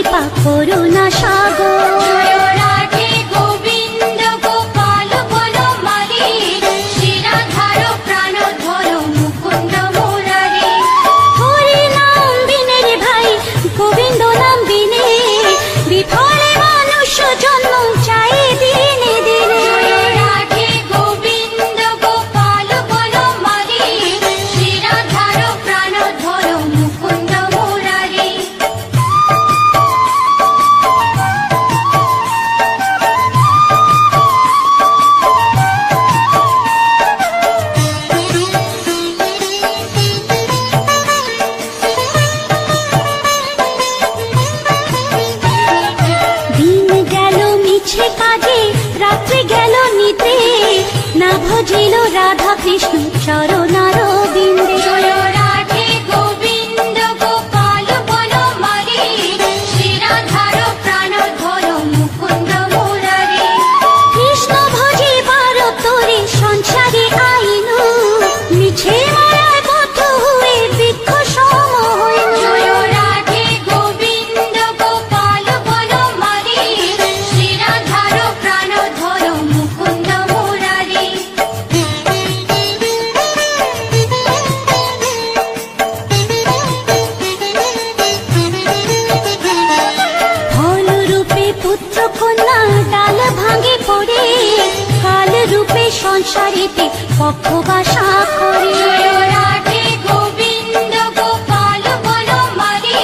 কৃপা করুণা সাগর। রাধে গোবিন্দ গোপাল বনমালী, শ্রীরাধার প্রাণধর মুকুন্দ মুরারি। হরি নাম বিনে রে ভাই, গোবিন্দ নাম বিনে, বিফলে মানুষ জন্ম চাই দিনে দিনে। রাধে গোবিন্দ গোপাল বনমালী, শ্রীরাধার প্রাণধর মুকুন্দ মুরারি। দিন গেল মিছে কাজে, রাত্রি গেল নিদ্রে, না ভজিল রাধা কৃষ্ণ চরণার বিন্দে। রাধে গোবিন্দ গোপাল বনমালী, শ্রীরাধার প্রাণধর মুকুন্দ মুরারি। কৃষ্ণ ভজিবার তোরে সংসারে আইনু, মিছে মায়ায় বদ্ধ হয়ে বৃক্ষ সম হইনু। রাধে গোবিন্দ গোপাল বনমালী, শ্রীরাধার প্রাণধর মুকুন্দ মুরারি। ফল রূপে পুত্র কন্যা ডাল ভাঙে পড়ে, কাল রূপে সংসারেতে পক্ষ বাসা করে। রাধে গোবিন্দ গোপাল বনমালী,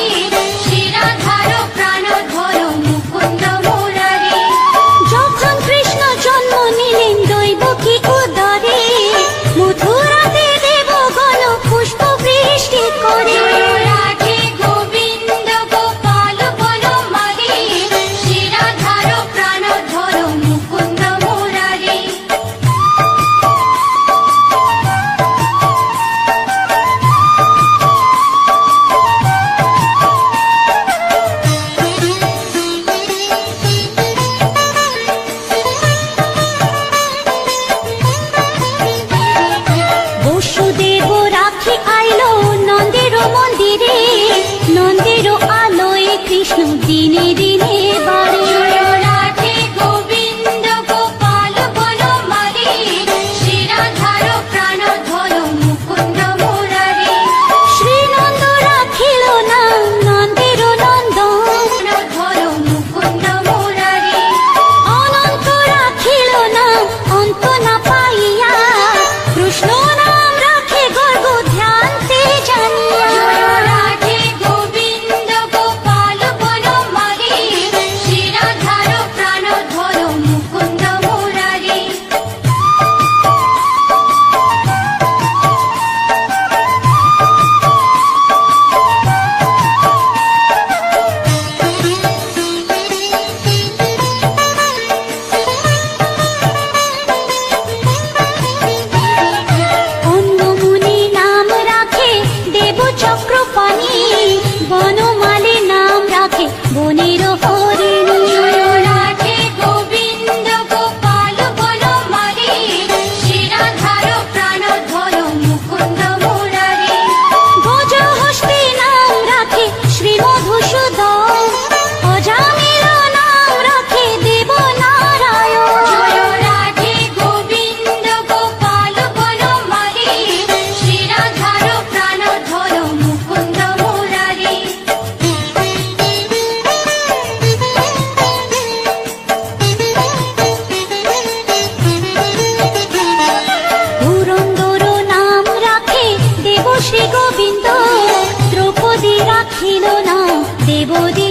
শ্রীরাধার প্রাণধর মুকুন্দ মুরারি। যখন কৃষ্ণ জন্ম নিলেন দৈবকী উদরে, মথুরাতে দেবগণ পুষ্প বৃষ্টি করে। রাধে গোবিন্দ গোপাল বনমালী, শ্রীরাধার প্রাণধর মুকুন্দ মুরারি। বসুদেব রাখি আইলো নন্দের মন্দিরে, নন্দের আলোয় কৃষ্ণ দিনে দিনে বাড়ে। রাধে গোবিন্দ গোপাল বনমালী, শ্রীরাধার প্রাণধর মুকুন্দ মুরারি। শ্রীনন্দ রাখিল নাম নন্দের নন্দন, প্রাণধর মুকুন্দ মুরারি। অনন্ত রাখিল নাম অন্ত না পাইয়া, কৃষ্ণ নাম রাখে গর্গ ধ্যানতে জানিয়া। রাধে গোবিন্দ গোপাল বনমালী, শ্রীরাধার প্রাণধর মুকুন্দ মুরারি। অন্য মুনি নাম রাখে দেব চক্রপাণি, বনমালী নাম রাখে বনের হরিণী। রাধে গোবিন্দ গোপাল বনমালী, শ্রীরাধার প্রাণধর মুকুন্দ মুরারি। গজহস্তি নাম রাখে শ্রী মধুসূদন, অজামিল নাম রাখে দেব নারায়ণ। রাধে গোবিন্দ গোপাল বনমালী, শ্রীরাধার প্রাণধর মুকুন্দ মুরারি। পুরন্দর নাম রাখে দেব শ্রী গোবিন্দ, দ্রৌপদী রাখিল নাম দেবদী